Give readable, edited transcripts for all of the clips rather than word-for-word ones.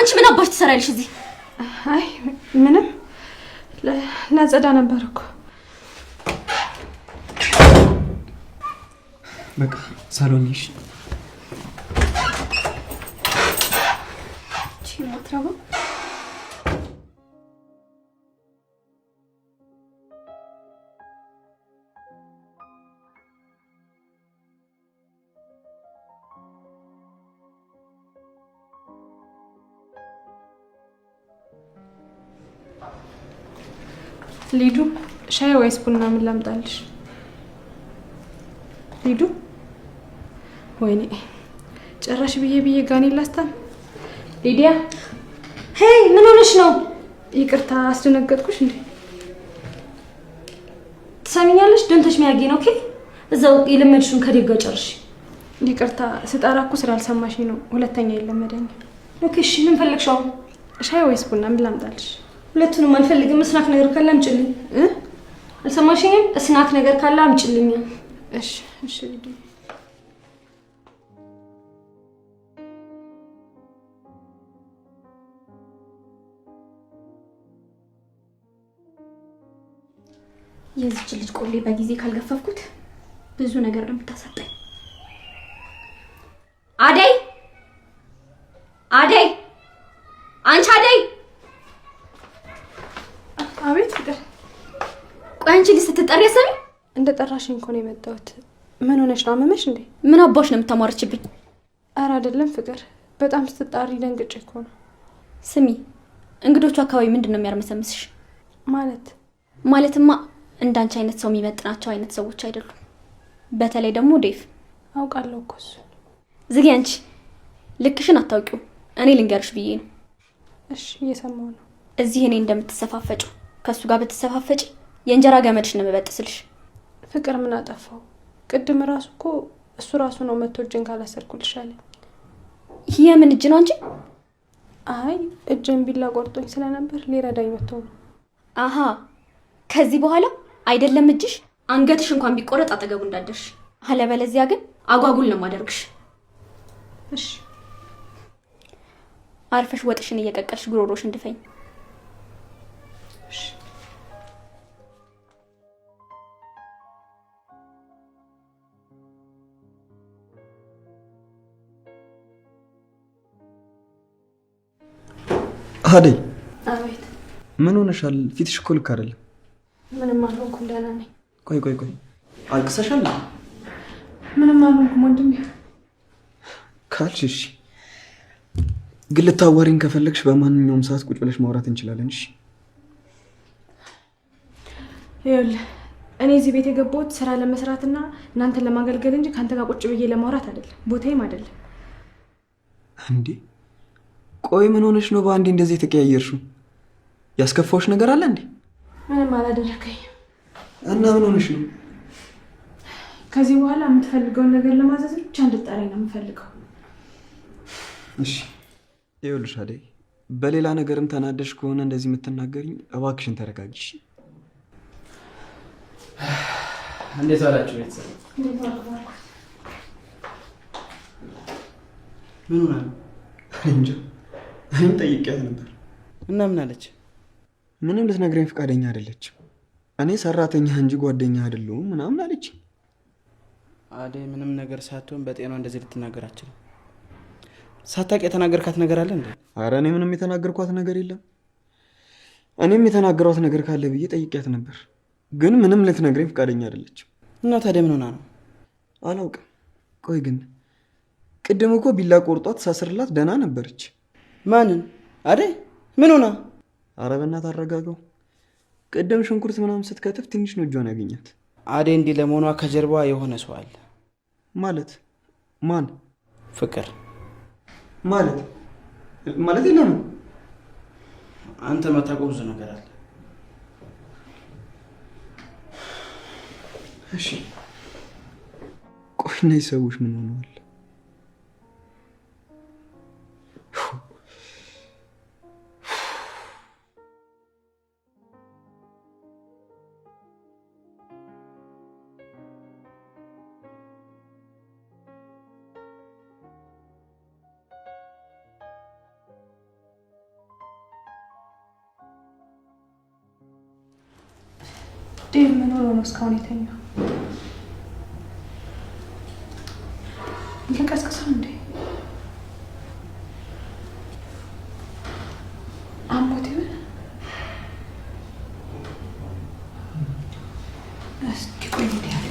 አንቺ ምን አባሽ ትሰራለሽ እዚህ? አይ ምንም ላጸዳ ነበር እኮ። በቃ ሳሎን ነሽ? ሞትራው ሊዱ ሻይ ወይስ ቡና ምን ላምጣልሽ? ሊዱ ወይኔ ጭራሽ ብዬ ጋኔ ላስታም። ሊዲያ ሄይ ምን ሆነሽ ነው? ይቅርታ አስደነገጥኩሽ እንዴ? ትሰሚኛለሽ? ደንተሽ ሚያጌ ነው። ኦኬ እዛው የለመድሽውን ከደጋ ጨርሽ። ይቅርታ ስጠራኩ ስላልሰማሽኝ ነው። ሁለተኛ የለመደኝ። ኦኬ እሺ ምን ፈለግሽው? ሻይ ወይስ ቡና ምን ላምጣልሽ? ሁለቱንም አልፈልግም። ስናክ ነገር ካለ አምጪልኝ። አልሰማሽኝም? ስናክ ነገር ካለ አምጪልኝ። እሺ እሺ ሊዱ የዚች ልጅ ቆሌ በጊዜ ካልገፈፍኩት ብዙ ነገር ነው የምታሳጣኝ። አደይ አደይ አንቺ አደይ! አቤት ፍቅር። ቆይ አንቺ ልጅ ስትጠሪ ያሰሚ እንደ ጠራሽኝ እኮ ነው የመጣሁት። ምን ሆነሽ ነው? አመመሽ እንዴ? ምን አባሽ ነው የምታማርችብኝ? ኧረ አይደለም ፍቅር፣ በጣም ስትጣሪ ደንግጬ እኮ ነው። ስሚ እንግዶቹ አካባቢ ምንድነው የሚያርመሰምስሽ? ማለትማ እንዳንቺ አይነት ሰው የሚመጥናቸው አይነት ሰዎች አይደሉም። በተለይ ደግሞ ዴፍ። አውቃለሁ እኮ እሱ። ዝጊ አንቺ ልክሽን አታውቂው። እኔ ልንገርሽ ብዬ ነው። እሺ እየሰማሁ ነው። እዚህ እኔ እንደምትሰፋፈጪው ከሱ ጋር ብትሰፋፈጪ የእንጀራ ገመድሽ ነው የምበጥስልሽ። ፍቅር ምን አጠፋው? ቅድም ራሱ እኮ እሱ ራሱ ነው መጥቶ እጄን ካላሰርኩልሽ አለኝ። የምን እጅ ነው እንጂ? አይ እጄን ቢላ ቆርጦኝ ስለነበር ሊረዳኝ መጥቶ ነው። አሃ ከዚህ በኋላ አይደለም እጅሽ አንገትሽ እንኳን ቢቆረጥ አጠገቡ እንዳደርሽ። አለበለዚያ ግን አጓጉል ነው ማደርግሽ። እሺ አርፈሽ ወጥሽን እየቀቀልሽ ጉሮሮሽ እንድፈኝ። እሺ አደይ አቤት። ምን ሆነሻል? ፊትሽ እኮ ልክ አይደለም። ምንም አልሆንኩም፣ ደህና ነኝ። ቆይ አልቅሰሻል? ምንም አልሆንኩም ወንድሜ። ካልሽ እሺ፣ ግን ልታዋሪኝ ከፈለግሽ በማንኛውም ሰዓት ቁጭ ብለሽ ማውራት እንችላለን። እሺ ይኸውልህ እኔ እዚህ ቤት የገባሁት ስራ ለመስራትና እናንተን ለማገልገል እንጂ ካንተ ጋር ቁጭ ብዬ ለማውራት አይደለም። ቦታዬም አይደለም። እንዴ ቆይ ምን ሆነሽ ነው በአንዴ እንደዚህ የተቀያየርሽው? ያስከፋውሽ ነገር አለ እንዴ? ምንም አላደረከኝ። እና ምን ሆነሽ ነው? ከዚህ በኋላ የምትፈልገውን ነገር ለማዘዝ ብቻ እንድትጠራኝ ነው የምፈልገው። እሺ ይኸውልሽ አደይ፣ በሌላ ነገርም ተናደሽ ከሆነ እንደዚህ የምትናገሪኝ እባክሽን ተረጋጊሽ። እንዴት ዋላችሁ ቤተሰብ? ምን ሆነ ነው? እንጃ እኔም ጠይቄያት ነበር። እና ምን አለች? ምንም ልትነግረኝ ፈቃደኛ አይደለችም። እኔ ሰራተኛ እንጂ ጓደኛ አይደለሁም ምናምን አለች። አደይ ምንም ነገር ሳትሆን በጤናው እንደዚህ ልትናገር አትችልም። ሳታውቅ የተናገርካት ነገር አለ እንዴ? ኧረ እኔ ምንም የተናገርኳት ነገር የለም። እኔም የተናገሯት ነገር ካለ ብዬ ጠይቄያት ነበር፣ ግን ምንም ልትነግረኝ ፈቃደኛ አይደለችም። እና ታዲያ ምን ሆና ነው? አላውቅም። ቆይ ግን ቅድም እኮ ቢላ ቆርጧት ሳስርላት ደህና ነበረች። ማንን? አደይ ምን ሆና? ኧረ በእናትህ አረጋጋው። ቅድም ሽንኩርት ምናምን ስትከትፍ ትንሽ ነው እጇን ያገኛት። አደይ እንዲህ ለመሆኗ ከጀርባዋ የሆነ ሰው አለ። ማለት ማን? ፍቅር ማለት የለም። አንተ ማታውቀው ብዙ ነገር አለ። እሺ ቆይ እነዚህ ሰዎች ምን ሆነዋል? ዴቭ ምን ሆኖ ነው እስካሁን የተኛው? ልቀስቅሰው እንዴ? አሞት ይሆን? እስኪ ቆይ እንዴ ያለ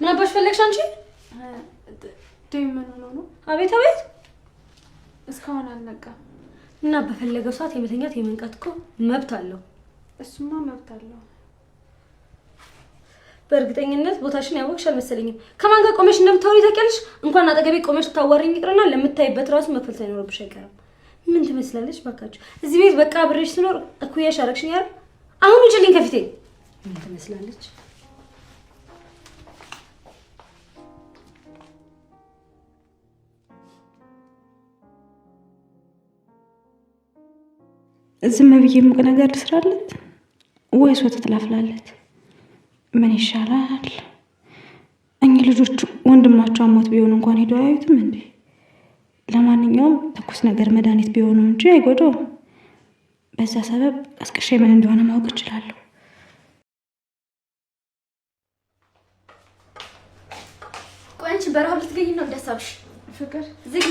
ምን አባሽ ፈለግሽ አንቺ? ዴቭ ምን ሆኖ ነው? አቤት አቤት። እስካሁን አልነቃም። እና በፈለገው ሰዓት የመተኛት የመንቃት እኮ መብት አለው። እሱማ መብት አለው። በእርግጠኝነት ቦታሽን ያወቅሽ አልመሰለኝም። ከማን ጋር ቆመሽ እንደምታወሪ ታውቂያለሽ? እንኳን አጠገቤ ቆመሽ ታዋሪኝ ይቅርና ለምታይበት ራሱ መፈልስ አይኖርብሽ አይቀርም። ምን ትመስላለች ባካችሁ? እዚህ ቤት በቃ አብሬሽ ስኖር እኩያሽ አረግሽኝ አይደል? አሁን ውጭልኝ ከፊቴ። ምን ትመስላለች? ዝም ብዬ ሙቅ ነገር ልስራለት ወይስ ወተት ላፍላለት? ምን ይሻላል? እኚህ ልጆች ወንድማቸው አሞት ቢሆን እንኳን ሄዶ አያዩትም እንዴ? ለማንኛውም ትኩስ ነገር መድኃኒት ቢሆኑ እንጂ አይጎዳውም። በዛ ሰበብ ቀስቅሼ ምን እንደሆነ ማወቅ እችላለሁ። ቆይ አንቺ በረሃብ ልትገኝ ነው እንዳሳብሽ? ፍቅር ዝጊ።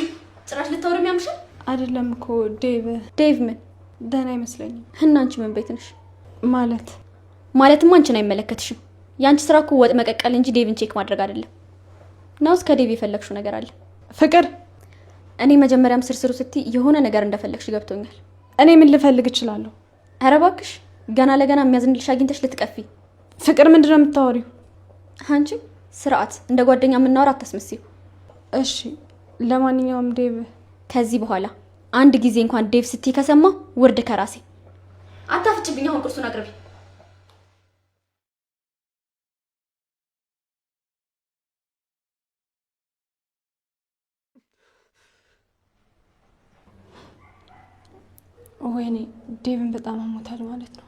ጭራሽ ልታወሪ የሚያምሽል አይደለም እኮ ዴቭ ምን ደህና አይመስለኝም። እና አንቺ ምን ቤት ነሽ? ማለትም አንቺን አይመለከትሽም። የአንቺ ስራ እኮ ወጥ መቀቀል እንጂ ዴቭን ቼክ ማድረግ አይደለም። ናውስ ከዴቭ የፈለግሽው ነገር አለ? ፍቅር እኔ መጀመሪያም ስርስሩ ስትይ የሆነ ነገር እንደፈለግሽ ገብቶኛል። እኔ ምን ልፈልግ እችላለሁ? ኧረ እባክሽ ገና ለገና የሚያዝንልሽ አግኝተሽ ልትቀፊ። ፍቅር ምንድን ነው የምታወሪው? አንቺ ስርዓት እንደ ጓደኛ የምናወራ አታስመስዩ። እሺ ለማንኛውም ዴቭ ከዚህ በኋላ አንድ ጊዜ እንኳን ዴቭ ስትይ ከሰማ ውርድ ከራሴ። አታፍጭብኝ። አሁን ቁርሱን አቅርቢ። ወይኔ ዴቭን በጣም አሞታል ማለት ነው።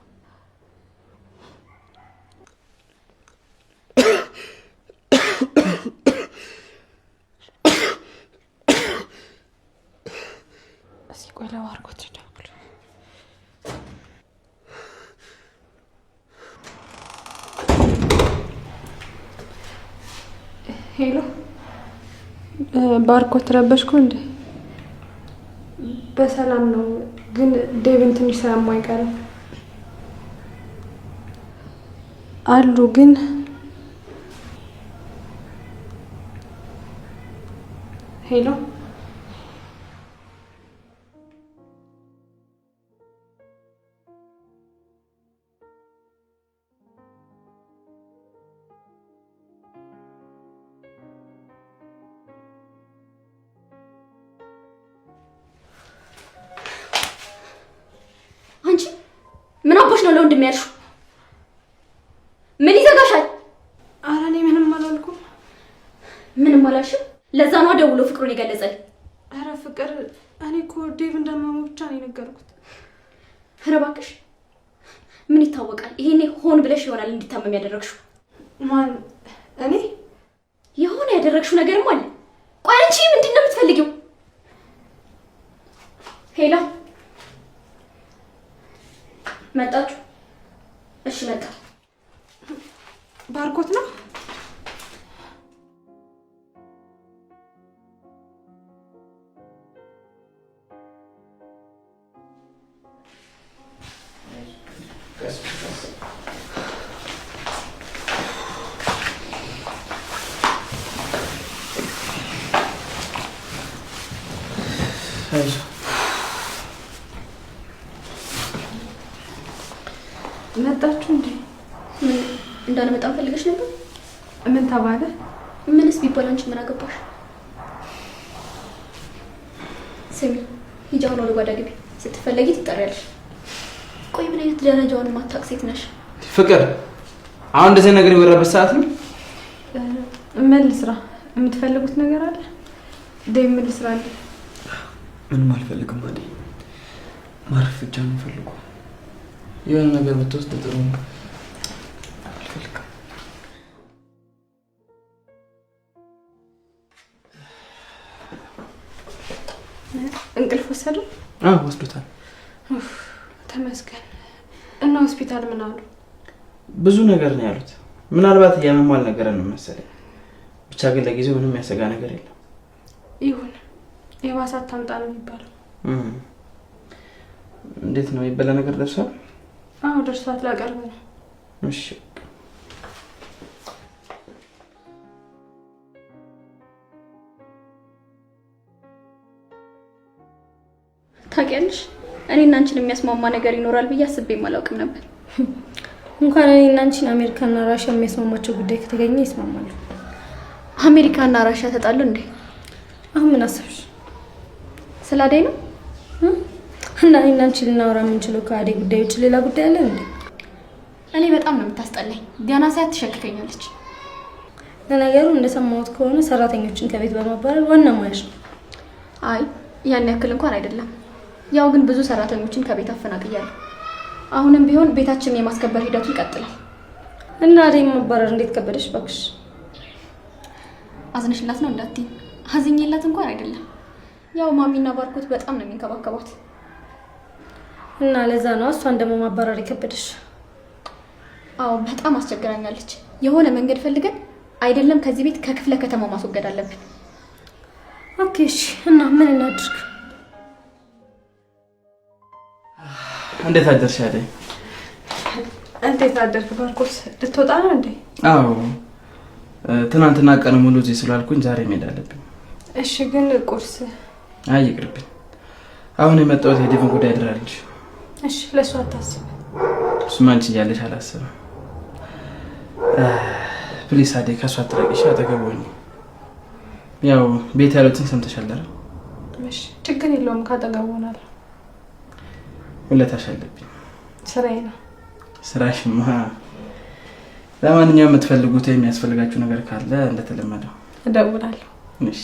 እስኪ ቆይ ለባርኮት ልደውል። ሄሎ ባርኮት ረበሽኩ እንዴ? በሰላም ነው፣ ግን ዴቭን ትንሽ ሰላም አይቀርም አሉ። ግን ሄሎ አንቺ ምን አባሽ ነው ለወንድም ያልሽው? ምን ይዘጋሻል? ኧረ እኔ ምንም አላልኩም። ምንም አላልሽም? ለዛ ነው ደውሎ ፍቅሩን የገለጸልኝ። ኧረ ፍቅር እኔ እኮ ዴቭ እንዳመመው ብቻ ነው የነገርኩት። ኧረ እባክሽ ምን ይታወቃል? ይሄኔ ሆን ብለሽ ይሆናል እንዲታመም ያደረግሽው። ማን? እኔ? የሆነ ያደረግሽው ነገርም አለ። ቆይ አንቺ ምንድን ነው የምትፈልጊው? ሄላ መጣችሁ? እሺ መጣ። ባርኮት ነው? መጣችሁ እንዴ? እንዳልመጣም ፈልገሽ ነበር? ምን ተባለ? ምንስ ቢባል አንቺ ምን አገባሽ? ስሚ ሂጂ አሁን ወደ ጓዳ ግቢ። ስትፈለጊ ትጠሪያለሽ። ቆይ ምን አይነት ደረጃውን ማታውቅ ሴት ነሽ? ፍቅር አሁን እንደዚህ ነገር የሚወራበት ሰዓት ነው? ምን ልስራ? የምትፈልጉት ነገር አለ? ዴቭ ምን ልስራ አለ? ምንም አልፈልግም። አይደል ማረፍ ብቻ ነው የምፈልገው። የሆነ ነገር ብትወስድ ጥሩ ነው። አልፈልግም። እንቅልፍ ወሰደው? አዎ ወስዶታል። ተመስገን። እና ሆስፒታል ምን አሉ? ብዙ ነገር ነው ያሉት። ምናልባት ያመሟል ነገር ነው መሰለኝ። ብቻ ግን ለጊዜው ምንም ያሰጋ ነገር የለም። ይሁን የባሳት ታምጣ ነው የሚባለው። እንዴት ነው የበላ ነገር ደርሷል? አዎ ደርሷል። ላቀርብ ነው። እሺ ታውቂያለሽ እኔና አንቺን የሚያስማማ ነገር ይኖራል ብዬ አስቤም አላውቅም ነበር። እንኳን እኔና አንቺን አሜሪካና ራሽያ የሚያስማማቸው ጉዳይ ከተገኘ ይስማማሉ። አሜሪካና ራሽያ ተጣሉ እንዴ? አሁን ምን አሰብሽ? ስለ አደይ ነው? እና እኔና አንቺ ልናወራ የምንችለው ከአደይ ጉዳይ ውጭ ሌላ ጉዳይ አለ እንዴ? እኔ በጣም ነው የምታስጠላኝ። ገና ሳያት ትሸክከኛለች። ለነገሩ እንደሰማሁት ከሆነ ሰራተኞችን ከቤት በማባረር ዋና ሙያሽ ነው። አይ ያን ያክል እንኳን አይደለም። ያው ግን ብዙ ሰራተኞችን ከቤት አፈናቅያለሁ። አሁንም ቢሆን ቤታችንን የማስከበር ሂደቱ ይቀጥላል። እና አደይ ማባረር እንዴት ከበደሽ ባክሽ? አዝነሽላት ነው እንዳትዪ። አዝኜላት እንኳን አይደለም። ያው ማሚና ባርኮት በጣም ነው የሚንከባከቧት። እና ለዛ ነው እሷን ደግሞ ማባረር የከበደሽ? አዎ በጣም አስቸግራኛለች። የሆነ መንገድ ፈልገን አይደለም ከዚህ ቤት ከክፍለ ከተማው ማስወገድ አለብን። ኦኬ እሺ። እና ምን እናድርግ? እንዴት አደርሽ አደይ? እንዴት አደርክ ባርኮት? ልትወጣ ነው እንዴ? አዎ ትናንትና ቀን ሙሉ እዚህ ስላልኩኝ ዛሬ መሄድ አለብኝ። እሺ ግን ቁርስ? አይ ይቅርብኝ። አሁን የመጣሁት የዴቭን ጉዳይ አድራለች። እሺ ለሱ አታስብ። እሱማ አንቺ እያለሽ አላስብም። ፕሊስ አደይ ከእሷ አትራቂሽ፣ አጠገቡ ሁኚ። ያው ቤት ያሉትን ሰምተሻል አይደል? እሺ ችግር የለውም፣ ካጠገቡ ሆናለሁ። ውለታሽ አለብኝ። ስራዬ ነው። ስራሽማ። ለማንኛውም የምትፈልጉት የሚያስፈልጋችሁ ነገር ካለ እንደተለመደው እደውላለሁ። እሺ